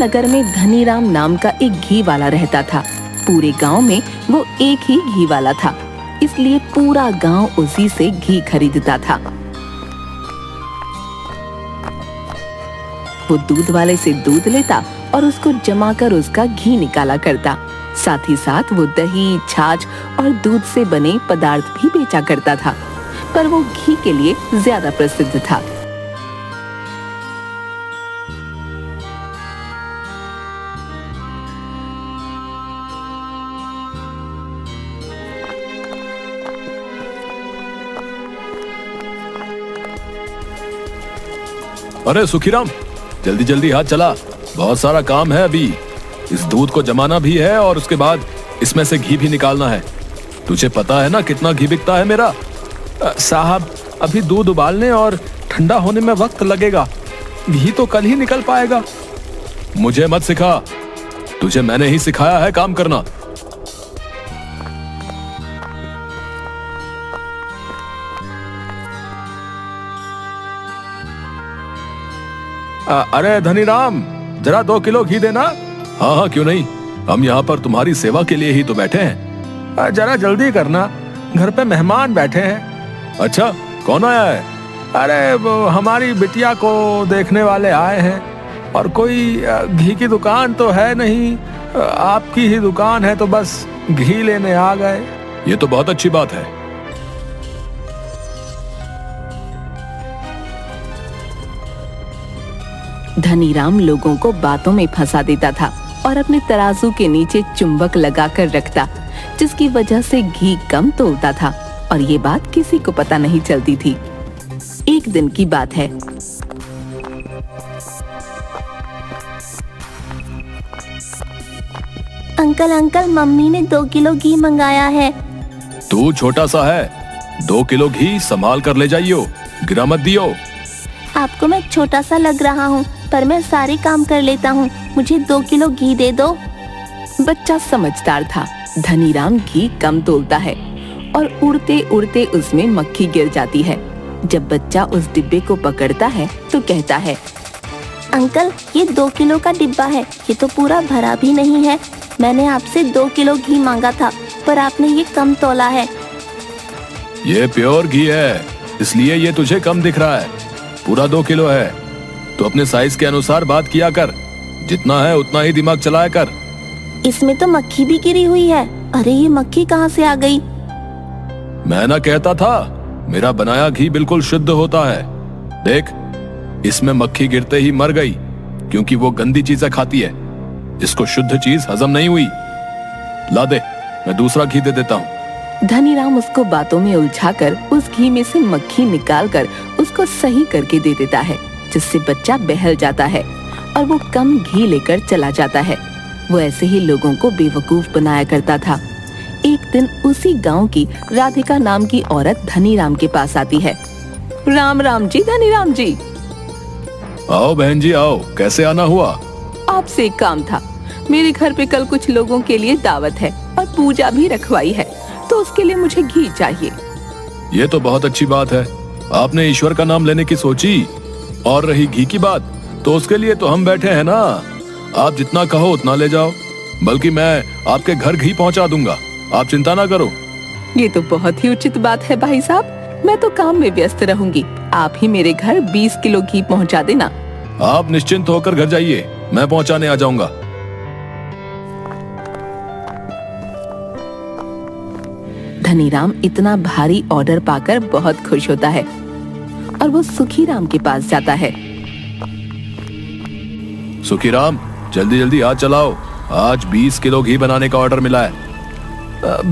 नगर में धनीराम नाम का एक घी वाला रहता था। पूरे गांव में वो एक ही घी वाला था, इसलिए पूरा गांव उसी से घी खरीदता था। वो दूध वाले से दूध लेता और उसको जमा कर उसका घी निकाला करता। साथ ही साथ वो दही, छाछ और दूध से बने पदार्थ भी बेचा करता था, पर वो घी के लिए ज्यादा प्रसिद्ध था। अरे सुखीराम, जल्दी जल्दी हाथ चला, बहुत सारा काम है अभी। इस दूध को जमाना भी है और उसके बाद इसमें से घी भी निकालना है। तुझे पता है ना कितना घी बिकता है मेरा? साहब, अभी दूध उबालने और ठंडा होने में वक्त लगेगा। घी तो कल ही निकल पाएगा। मुझे मत सिखा, तुझे मैंने ही सिखाया है काम करना। अरे धनीराम, जरा 2 किलो घी देना। हाँ हाँ, क्यों नहीं, हम यहाँ पर तुम्हारी सेवा के लिए ही तो बैठे हैं। जरा जल्दी करना, घर पे मेहमान बैठे हैं। अच्छा, कौन आया है? अरे वो हमारी बिटिया को देखने वाले आए हैं और कोई घी की दुकान तो है नहीं, आपकी ही दुकान है तो बस घी लेने आ गए। ये तो बहुत अच्छी बात है। धनीराम लोगों को बातों में फंसा देता था और अपने तराजू के नीचे चुंबक लगाकर रखता, जिसकी वजह से घी कम तोलता था और ये बात किसी को पता नहीं चलती थी। एक दिन की बात है। अंकल अंकल, मम्मी ने 2 किलो घी मंगाया है। तू छोटा सा है, 2 किलो घी संभाल कर ले जाइयो, गिरा मत दियो। आपको मैं छोटा सा लग रहा हूँ, पर मैं सारे काम कर लेता हूँ। मुझे 2 किलो घी दे दो। बच्चा समझदार था। धनीराम घी कम तोलता है और उड़ते उड़ते उसमें मक्खी गिर जाती है। जब बच्चा उस डिब्बे को पकड़ता है तो कहता है, अंकल, ये 2 किलो का डिब्बा है, ये तो पूरा भरा भी नहीं है। मैंने आपसे 2 किलो घी मांगा था, पर आपने ये कम तोला है। ये प्योर घी है, इसलिए ये तुझे कम दिख रहा है। पूरा 2 किलो है, तो अपने साइज के अनुसार बात किया कर। जितना है उतना ही दिमाग चलाया कर। इसमें तो मक्खी भी गिरी हुई है। अरे ये मक्खी कहाँ से आ गई? मैं ना कहता था, मेरा बनाया घी बिल्कुल शुद्ध होता है। देख, इसमें मक्खी गिरते ही मर गई, क्योंकि वो गंदी चीजें खाती है। इसको शुद्ध चीज हजम नहीं हुई। ला दे, मैं दूसरा घी दे देता हूँ। धनीराम उसको बातों में उलझाकर उस घी में से मक्खी निकालकर उसको सही करके दे देता है, जिससे बच्चा बहल जाता है और वो कम घी लेकर चला जाता है। वो ऐसे ही लोगों को बेवकूफ बनाया करता था। एक दिन उसी गांव की राधिका नाम की औरत धनीराम के पास आती है। राम राम जी धनीराम जी। आओ बहन जी आओ, कैसे आना हुआ? आपसे एक काम था। मेरे घर पे कल कुछ लोगों के लिए दावत है और पूजा भी रखवाई है, तो उसके लिए मुझे घी चाहिए। ये तो बहुत अच्छी बात है, आपने ईश्वर का नाम लेने की सोची। और रही घी की बात, तो उसके लिए तो हम बैठे हैं ना। आप जितना कहो उतना ले जाओ, बल्कि मैं आपके घर घी पहुंचा दूंगा, आप चिंता ना करो। ये तो बहुत ही उचित बात है भाई साहब, मैं तो काम में व्यस्त रहूंगी। आप ही मेरे घर 20 किलो घी पहुंचा देना। आप निश्चिंत होकर घर जाइए, मैं पहुंचाने आ जाऊंगा। धनीराम इतना भारी ऑर्डर पाकर बहुत खुश होता है और वो सुखीराम के पास जाता है। सुखीराम, जल्दी जल्दी हाथ चलाओ, आज 20 किलो घी बनाने का ऑर्डर मिला है।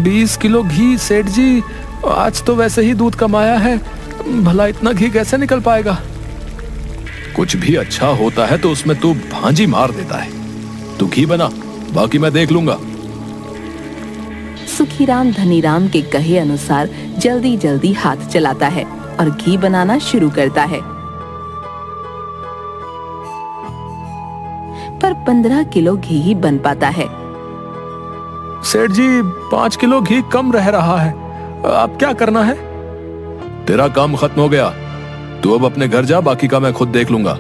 20 किलो घी सेठ जी, आज तो वैसे ही दूध कमाया है, भला इतना घी कैसे निकल पाएगा? कुछ भी अच्छा होता है तो उसमें तू भांजी मार देता है। तू घी बना, बाकी मैं देख लूंगा। सुखीराम धनीराम के कहे अनुसार जल्दी जल्दी हाथ चलाता है और घी बनाना शुरू करता है। पर 15 किलो घी ही बन पाता है। सेठ जी, 5 किलो घी कम रह रहा है, अब क्या करना है? तेरा काम खत्म हो गया, तू अब अपने घर जा, बाकी का मैं खुद देख लूंगा।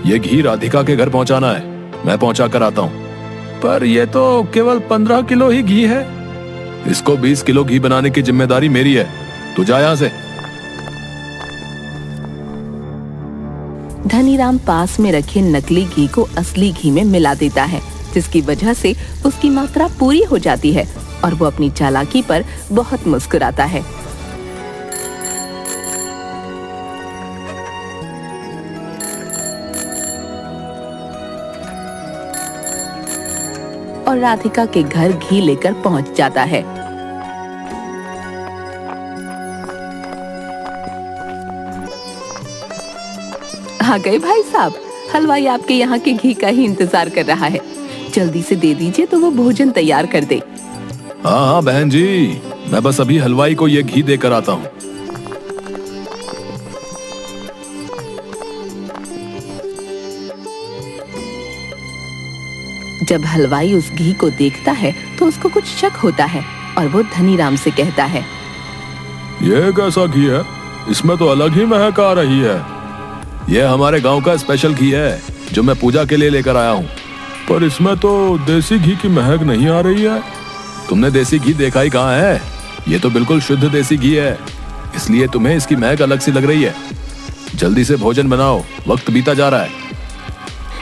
ये घी राधिका के घर पहुंचाना है। मैं पहुंचा कर आता हूँ। पर ये तो केवल 15 किलो ही घी है। इसको 20 किलो घी बनाने की जिम्मेदारी मेरी है। तू जा यहाँ से। धनीराम पास में रखे नकली घी को असली घी में मिला देता है, जिसकी वजह से उसकी मात्रा पूरी हो जाती है और वो अपनी चालाकी पर बहुत मुस्कुराता है। और राधिका के घर घी लेकर पहुंच जाता है। आ गए भाई साहब, हलवाई आपके यहाँ के घी का ही इंतजार कर रहा है। जल्दी से दे दीजिए तो वो भोजन तैयार कर दे। हाँ हाँ बहन जी, मैं बस अभी हलवाई को ये घी देकर आता हूँ। जब हलवाई उस घी को देखता है तो उसको कुछ शक होता है और वो धनीराम से कहता है, ये कैसा घी है? इसमें तो अलग ही महक आ रही है। ये हमारे गांव का स्पेशल घी है जो मैं पूजा के लिए लेकर आया हूँ। पर इसमें तो देसी घी की महक नहीं आ रही है। तुमने देसी घी देखा ही कहाँ है? ये तो बिल्कुल शुद्ध देसी घी है, इसलिए तुम्हें इसकी महक अलग सी लग रही है। जल्दी से भोजन बनाओ, वक्त बीता जा रहा है।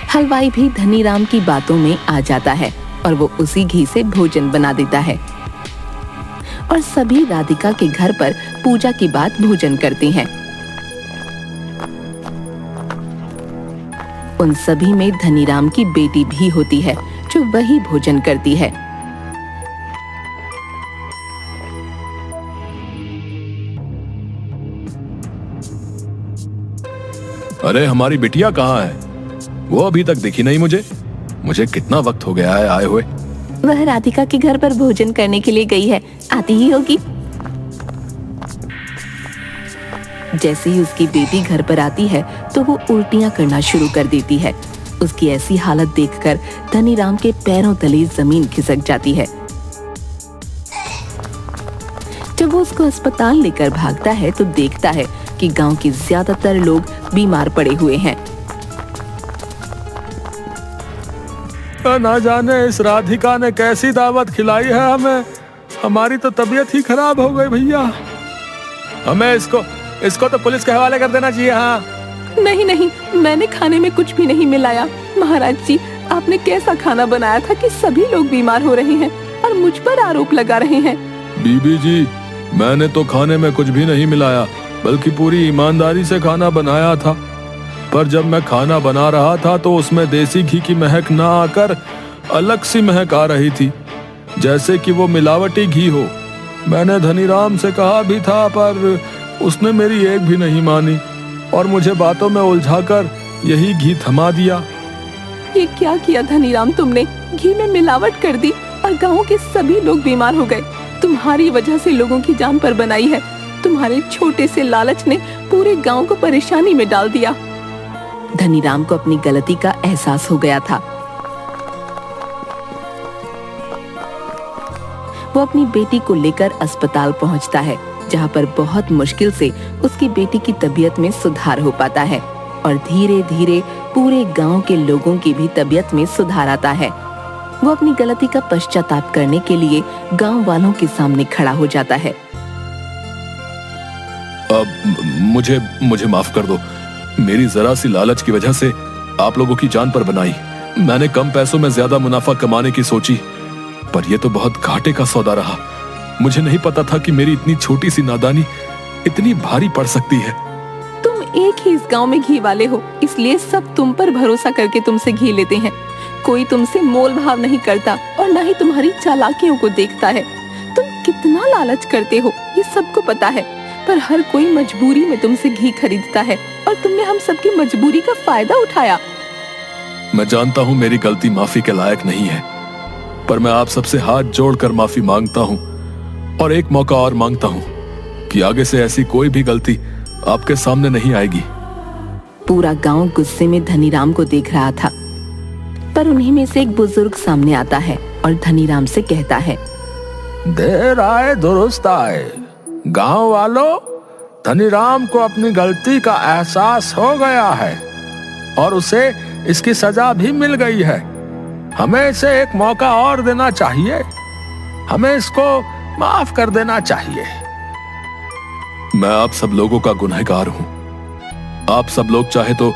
हलवाई भी धनीराम की बातों में आ जाता है और वो उसी घी से भोजन बना देता है और सभी राधिका के घर पर पूजा के बाद भोजन करते हैं। उन सभी में धनीराम की बेटी भी होती है जो वही भोजन करती है। अरे हमारी बिटिया कहाँ है? वो अभी तक दिखी नहीं मुझे। मुझे कितना वक्त हो गया है आए हुए। वह राधिका के घर पर भोजन करने के लिए गई है, आती ही होगी। जैसे ही उसकी बेटी घर पर आती है तो वो उल्टियां करना शुरू कर देती है। उसकी ऐसी हालत देखकर धनीराम के पैरों तले जमीन खिसक जाती है। जब वो उसको अस्पताल लेकर भागता है तो देखता है कि गांव के ज्यादातर लोग बीमार पड़े हुए हैं। ना जाने इस राधिका ने कैसी दावत खिलाई है हमें। हमारी तो तबीयत ही खराब हो गई भैया। हमें इसको तो पुलिस के हवाले कर देना चाहिए। हाँ नहीं नहीं, मैंने खाने में कुछ भी नहीं मिलाया। महाराज जी, आपने कैसा खाना बनाया था कि सभी लोग बीमार हो रहे हैं और मुझ पर आरोप लगा रहे हैं। बीबी जी, मैंने तो खाने में कुछ भी नहीं मिलाया, बल्कि पूरी ईमानदारी से खाना बनाया था। पर जब मैं खाना बना रहा था तो उसमें देसी घी की महक ना आकर अलग सी महक आ रही थी, जैसे कि वो मिलावटी घी हो। मैंने धनीराम से कहा भी था पर उसने मेरी एक भी नहीं मानी और मुझे बातों में उलझाकर यही घी थमा दिया। ये क्या किया धनीराम तुमने? घी में मिलावट कर दी और गांव के सभी लोग बीमार हो गए। तुम्हारी वजह से लोगों की जान पर बनाई है। तुम्हारे छोटे से लालच ने पूरे गांव को परेशानी में डाल दिया। धनीराम को अपनी गलती का एहसास हो गया था। वो अपनी बेटी को लेकर अस्पताल पहुंचता है, जहां पर बहुत मुश्किल से उसकी बेटी की तबीयत में सुधार हो पाता है और धीरे धीरे पूरे गांव के लोगों की भी तबीयत में सुधार आता है। वो अपनी गलती का पश्चाताप करने के लिए गांव वालों के सामने खड़ा हो जाता है। मुझे माफ कर दो। मेरी जरा सी लालच की वजह से आप लोगों की जान पर बनाई। मैंने कम पैसों में ज्यादा मुनाफा कमाने की सोची, पर यह तो बहुत घाटे का सौदा रहा। मुझे नहीं पता था कि मेरी इतनी छोटी सी नादानी इतनी भारी पड़ सकती है। तुम एक ही इस गांव में घी वाले हो, इसलिए सब तुम पर भरोसा करके तुमसे घी लेते हैं। कोई तुमसे मोल भाव नहीं करता और न ही तुम्हारी चालाकियों को देखता है। तुम कितना लालच करते हो ये सबको पता है, पर हर कोई मजबूरी में तुमसे घी खरीदता है और तुमने हम सबकी मजबूरी का फायदा उठाया। मैं जानता हूँ मेरी गलती माफी के लायक नहीं है, पर मैं आप सबसे हाथ जोड़कर माफी मांगता हूँ और एक मौका और मांगता हूँ कि आगे से ऐसी कोई भी गलती आपके सामने नहीं आएगी। पूरा गांव गुस्से में धनीराम को देख रहा था, पर उन्हीं में से एक बुजुर्ग सामने आता है और धनीराम से कहता है, देर आए दुरुस्त आए। गांव वालों, धनीराम को अपनी गलती का एहसास हो गया है और उसे इसकी सजा भी मिल गई है। हमें इसे एक मौका और देना चाहिए। हमें इसको माफ कर देना चाहिए। मैं आप सब लोगों का गुनहगार हूं। आप सब लोग चाहे तो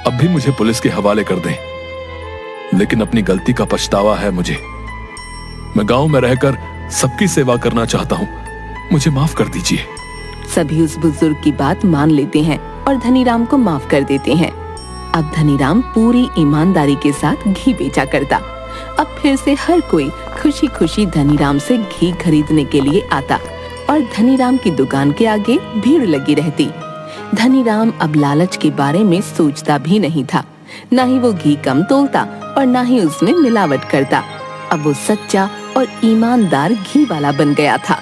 अब भी मुझे पुलिस के हवाले कर दें, लेकिन अपनी गलती का पछतावा है मुझे। मैं गांव में रहकर सबकी सेवा करना चाहता हूं। मुझे माफ कर दीजिए। सभी उस बुजुर्ग की बात मान लेते हैं और धनीराम को माफ कर देते हैं। अब धनीराम पूरी ईमानदारी के साथ घी बेचा करता। अब फिर से हर कोई खुशी खुशी धनीराम से घी खरीदने के लिए आता और धनीराम की दुकान के आगे भीड़ लगी रहती। धनीराम अब लालच के बारे में सोचता भी नहीं था। न ही वो घी कम तोलता और न ही उसमें मिलावट करता। अब वो सच्चा और ईमानदार घी वाला बन गया था।